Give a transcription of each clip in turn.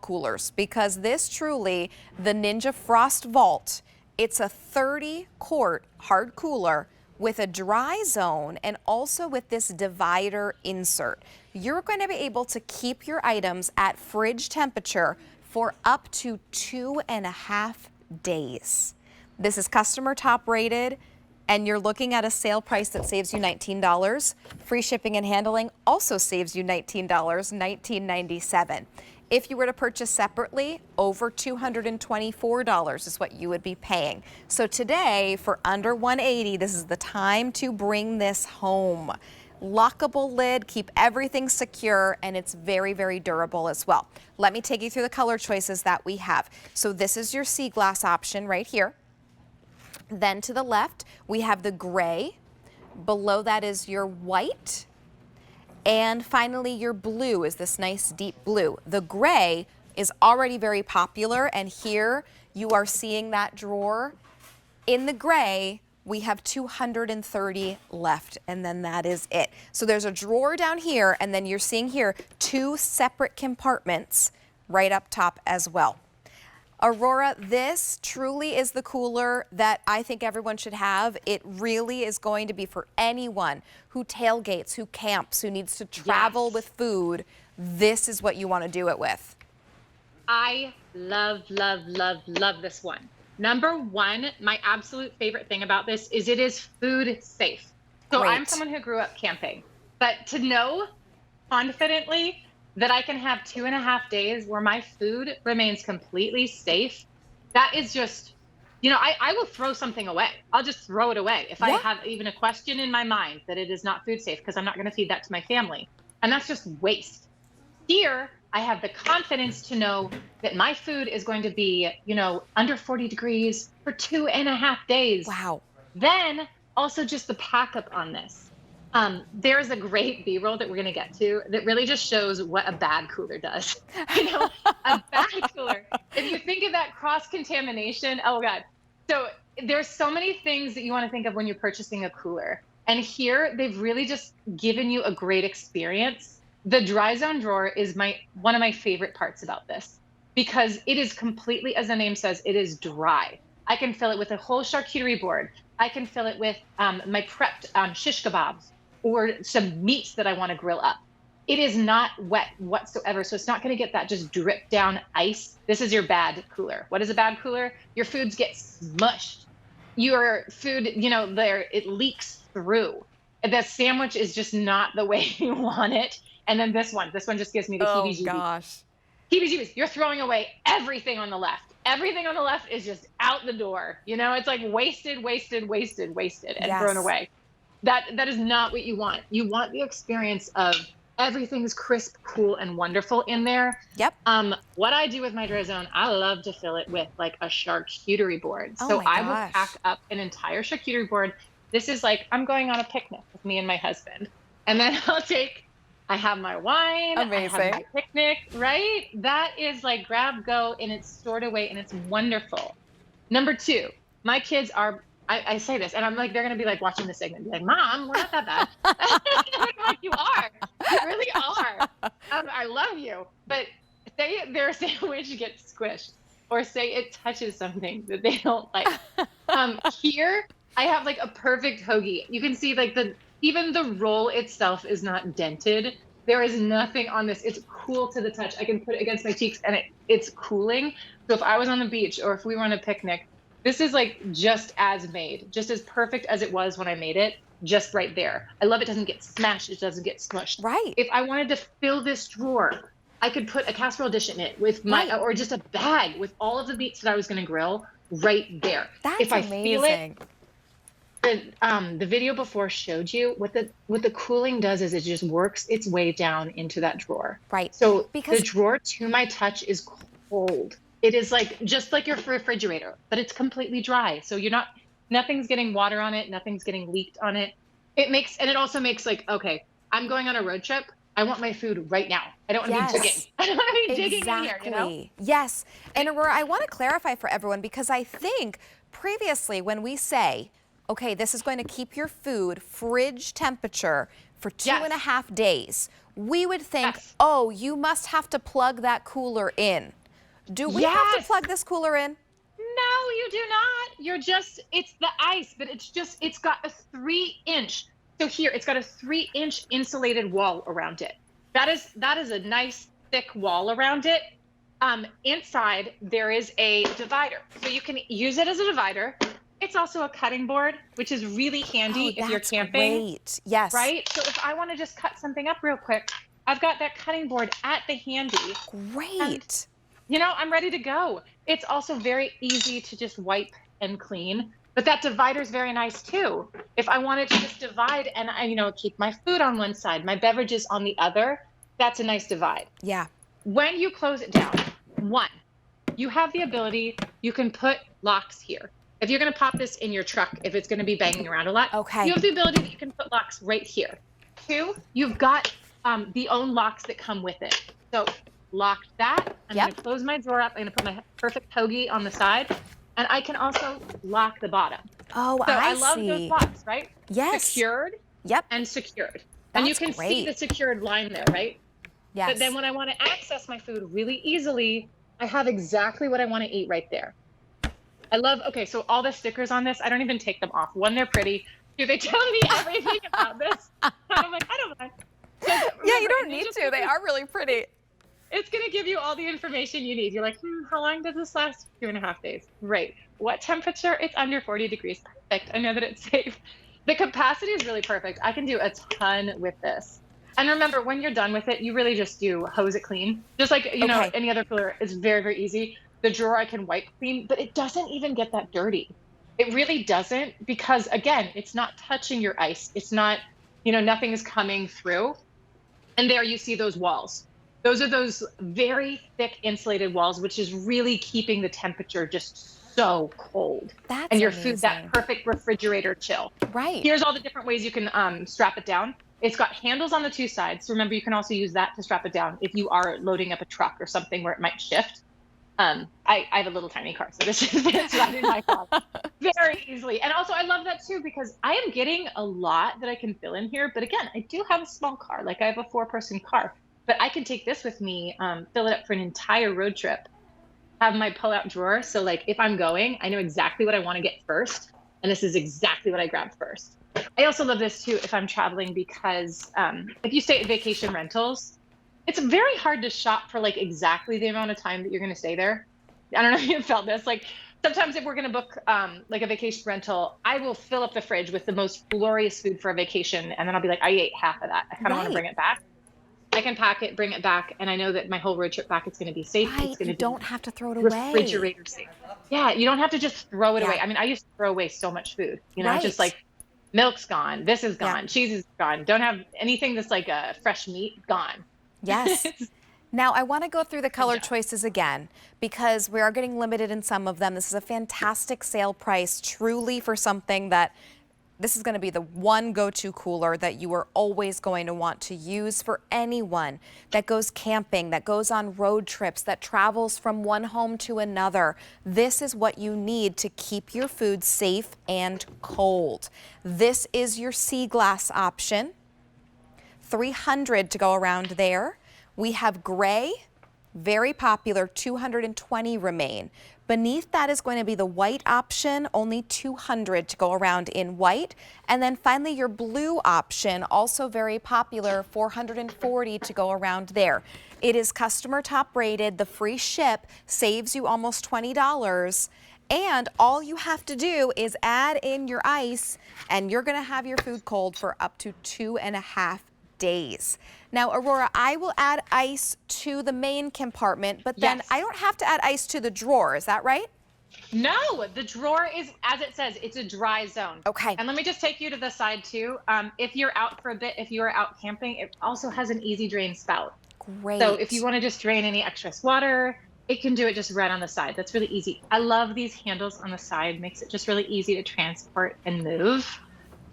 coolers, because this truly, the Ninja FrostVault, it's a 30-quart hard cooler with a dry zone and also with this divider insert. You're going to be able to keep your items at fridge temperature for up to 2.5 days. This is customer top rated, and you're looking at a sale price that saves you $19. Free shipping and handling also saves you $19, $19.97. If you were to purchase separately, over $224 is what you would be paying. So today, for under $180, this is the time to bring this home. Lockable lid, keep everything secure, and it's very, very durable as well. Let me take you through the color choices that we have. So this is your sea glass option right here. Then to the left, we have the gray. Below that is your white. And finally, your blue is this nice deep blue. The gray is already very popular, and here you are seeing that drawer. In the gray, we have 230 left, and then that is it. So there's a drawer down here, and then you're seeing here 2 separate compartments right up top as well. Aurora, this truly is the cooler that I think everyone should have. It really is going to be for anyone who tailgates, who camps, who needs to travel with food. This is what you want to do it with. I love, love, love, love this one. Number one, my absolute favorite thing about this is it is food safe. So Great. I'm someone who grew up camping, but to know confidently that I can have 2.5 days where my food remains completely safe, that is just, you know, I will throw something away. I'll just throw it away if I have even a question in my mind that it is not food safe, because I'm not going to feed that to my family. And that's just waste. Here, I have the confidence to know that my food is going to be, you know, under 40 degrees for 2.5 days. Wow. Then also just the pack up on this. There's a great B-roll that we're going to get to that really just shows what a bad cooler does. You know, a bad cooler. If you think of that cross-contamination, oh God. So there's so many things that you want to think of when you're purchasing a cooler. And here, they've really just given you a great experience. The dry zone drawer is one of my favorite parts about this, because it is completely, as the name says, it is dry. I can fill it with a whole charcuterie board. I can fill it with my prepped shish kebabs, or some meats that I want to grill up. It is not wet whatsoever, so it's not going to get that just drip down ice. This is your bad cooler. What is a bad cooler? Your foods get smushed. Your food, you know, it leaks through. The sandwich is just not the way you want it. And then this one just gives me the heebie-jeebies. Oh gosh. Heebie-jeebies. You're throwing away everything on the left. Everything on the left is just out the door. You know, it's like wasted, and thrown away. That is not what you want. You want the experience of everything's crisp, cool, and wonderful in there. Yep. What I do with my dry zone, I love to fill it with like a charcuterie board. Oh So my I will gosh. pack up an entire charcuterie board. This is like, I'm going on a picnic with me and my husband. And then I have my wine, Amazing. I have my picnic, right? That is like grab, go, and it's stored away, and it's wonderful. Number two, my kids are, I say this, and I'm like, they're going to be like watching this segment and be like, Mom, we're not that bad. I'm like, you are. You really are. I love you. But say their sandwich gets squished, or say it touches something that they don't like. Here, I have like a perfect hoagie. You can see like even the roll itself is not dented. There is nothing on this. It's cool to the touch. I can put it against my cheeks and it's cooling. So if I was on the beach or if we were on a picnic, this is like just as made, just as perfect as it was when I made it, just right there. I love it doesn't get smashed. It doesn't get smushed. Right. If I wanted to fill this drawer, I could put a casserole dish in it with or just a bag with all of the meats that I was going to grill right there. That's if I amazing. feel it, the video before showed you what the cooling does is it just works its way down into that drawer. Right. So the drawer to my touch is cold. It is like just like your refrigerator, but it's completely dry. So nothing's getting water on it, nothing's getting leaked on it. It also makes like, okay, I'm going on a road trip. I want my food right now. I don't want to be digging. I don't want to be digging in here, you know? Yes. And Aurora, I want to clarify for everyone, because I think previously when we say, okay, this is going to keep your food fridge temperature for 2.5 days, we would think, Yes. oh, you must have to plug that cooler in. Do we have to Yes. plug this cooler in? No, you do not. It's the ice, but it's got a 3-inch. So here, it's got a 3-inch insulated wall around it. That is a nice thick wall around it. Inside, there is a divider. So you can use it as a divider. It's also a cutting board, which is really handy if you're camping. Great. Yes. Right? So if I want to just cut something up real quick, I've got that cutting board at the handy. Great. And, I'm ready to go. It's also very easy to just wipe and clean. But that divider is very nice too. If I wanted to just divide and keep my food on one side, my beverages on the other, that's a nice divide. Yeah. When you close it down, one, you have the ability, you can put locks here. If you're going to pop this in your truck, if it's going to be banging around a lot, okay, you have the ability that you can put locks right here. Two, you've got the own locks that come with it. So lock that. I'm going to close my drawer up. I'm going to put my perfect hoagie on the side. And I can also lock the bottom. Oh, so I love see. those locks, right? Yes. Secured. Yep. And secured. That's and you can great. see the secured line there, right? Yes. But then when I want to access my food really easily, I have exactly what I want to eat right there. Okay, so all the stickers on this, I don't even take them off. One, they're pretty. Two, they tell me everything about this. I'm like, I don't mind. Yeah, you don't need to. They are really pretty. It's going to give you all the information you need. You're like, how long does this last? 2.5 days. Great. What temperature? It's under 40 degrees. Perfect. I know that it's safe. The capacity is really perfect. I can do a ton with this. And remember, when you're done with it, you really just do hose it clean. Just like, any other cooler, it's very, very easy. The drawer I can wipe clean, but it doesn't even get that dirty. It really doesn't, because again, it's not touching your ice. It's not, nothing is coming through. And there you see those walls. Those are those very thick insulated walls, which is really keeping the temperature just so cold. That's and your amazing. food, that perfect refrigerator chill. Right. Here's all the different ways you can strap it down. It's got handles on the two sides. So remember, you can also use that to strap it down if you are loading up a truck or something where it might shift. I have a little tiny car, so this fits right in my car very easily. And also I love that too, because I am getting a lot that I can fill in here. But again, I do have a small car, like I have a 4-person car, but I can take this with me, fill it up for an entire road trip, have my pull-out drawer. So like if I'm going, I know exactly what I want to get first. And this is exactly what I grabbed first. I also love this too if I'm traveling, because if you stay at vacation rentals, it's very hard to shop for like exactly the amount of time that you're going to stay there. I don't know if you felt this. Like sometimes if we're going to book like a vacation rental, I will fill up the fridge with the most glorious food for a vacation. And then I'll be like, I ate half of that. I kind of want to bring it back. I can pack it, bring it back. And I know that my whole road trip back, it's going to be safe. Right. It's going to You don't have to throw it away. Refrigerator safe. Yeah. You don't have to just throw it away. I mean, I used to throw away so much food, just like milk's gone. This is gone. Cheese is gone. Don't have anything that's like a fresh meat gone. Yes. Now, I want to go through the color choices again, because we are getting limited in some of them. This is a fantastic sale price, truly, for something that this is going to be the one go-to cooler that you are always going to want to use for anyone that goes camping, that goes on road trips, that travels from one home to another. This is what you need to keep your food safe and cold. This is your sea glass option. 300 to go around there. We have gray, very popular, 220 remain. Beneath that is going to be the white option, only 200 to go around in white. And then finally your blue option, also very popular, 440 to go around there. It is customer top rated. The free ship saves you almost $20. And all you have to do is add in your ice, and you're going to have your food cold for up to 2.5 days. Now, Aurora, I will add ice to the main compartment, but then I don't have to add ice to the drawer. Is that right? No, the drawer is, as it says, it's a dry zone. Okay. And let me just take you to the side too. If you're out for a bit, if you're out camping, it also has an easy drain spout. Great. So if you want to just drain any excess water, it can do it just right on the side. That's really easy. I love these handles on the side. Makes it just really easy to transport and move.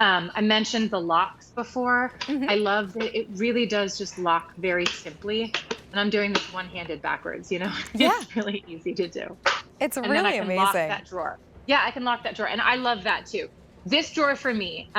I mentioned the locks before. I love that it really does just lock very simply. And I'm doing this one-handed backwards, It's really easy to do. It's and really then I can amazing. lock that drawer. Yeah, I can lock that drawer. And I love that too. This drawer for me,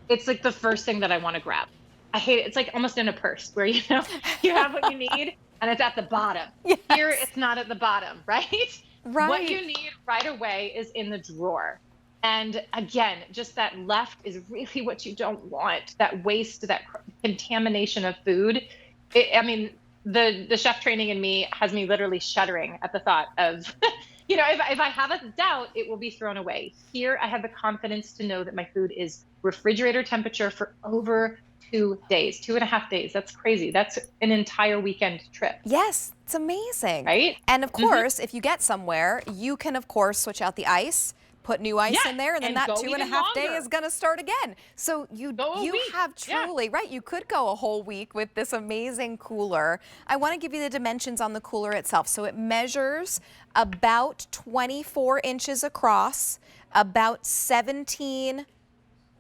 it's like the first thing that I want to grab. I hate it. It's like almost in a purse where, you have what you need and it's at the bottom. Yes. Here, it's not at the bottom, right? Right. What you need right away is in the drawer. And again, just that left is really what you don't want. That waste, that contamination of food. I mean, the chef training in me has me literally shuddering at the thought of, if I have a doubt, it will be thrown away. Here, I have the confidence to know that my food is refrigerator temperature for over 2 days, 2.5 days. That's crazy. That's an entire weekend trip. Yes, it's amazing. Right? And of course, if you get somewhere, you can, of course, switch out the ice, put new ice in there, and then that 2.5 day is going to start again. So you have truly, right, you could go a whole week with this amazing cooler. I want to give you the dimensions on the cooler itself. So it measures about 24 inches across, about 17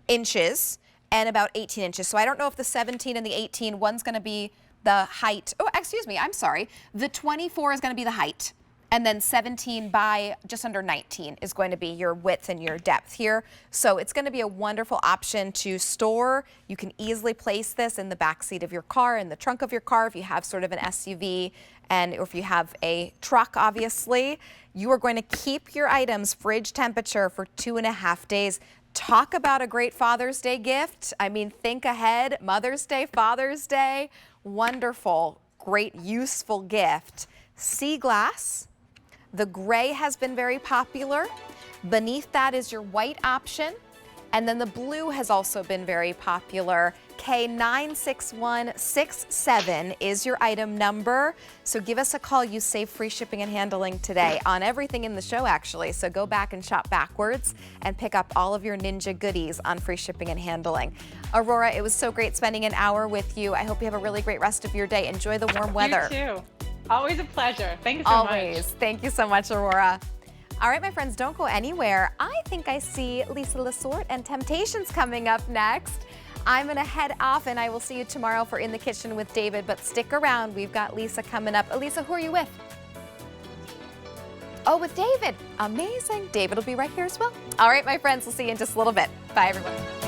inches, and about 18 inches. So I don't know if the 17 and the 18, one's going to be the height. Oh, excuse me, I'm sorry. The 24 is going to be the height. And then 17 by just under 19 is going to be your width and your depth here. So it's going to be a wonderful option to store. You can easily place this in the back seat of your car, in the trunk of your car if you have sort of an SUV, or if you have a truck, obviously. You are going to keep your items fridge temperature for 2.5 days. Talk about a great Father's Day gift. I mean, think ahead. Mother's Day, Father's Day. Wonderful, great, useful gift. Sea glass. The gray has been very popular. Beneath that is your white option. And then the blue has also been very popular. K96167 is your item number. So give us a call. You save free shipping and handling today on everything in the show, actually. So go back and shop backwards and pick up all of your Ninja goodies on free shipping and handling. Aurora, it was so great spending an hour with you. I hope you have a really great rest of your day. Enjoy the warm weather. You too. Always a pleasure. Thank you so much. Always. Thank you so much, Aurora. All right, my friends, don't go anywhere. I think I see Lisa Lasorte and Temptations coming up next. I'm going to head off, and I will see you tomorrow for In the Kitchen with David, but stick around. We've got Lisa coming up. Elisa, who are you with? Oh, with David. Amazing. David will be right here as well. All right, my friends, we'll see you in just a little bit. Bye, everyone.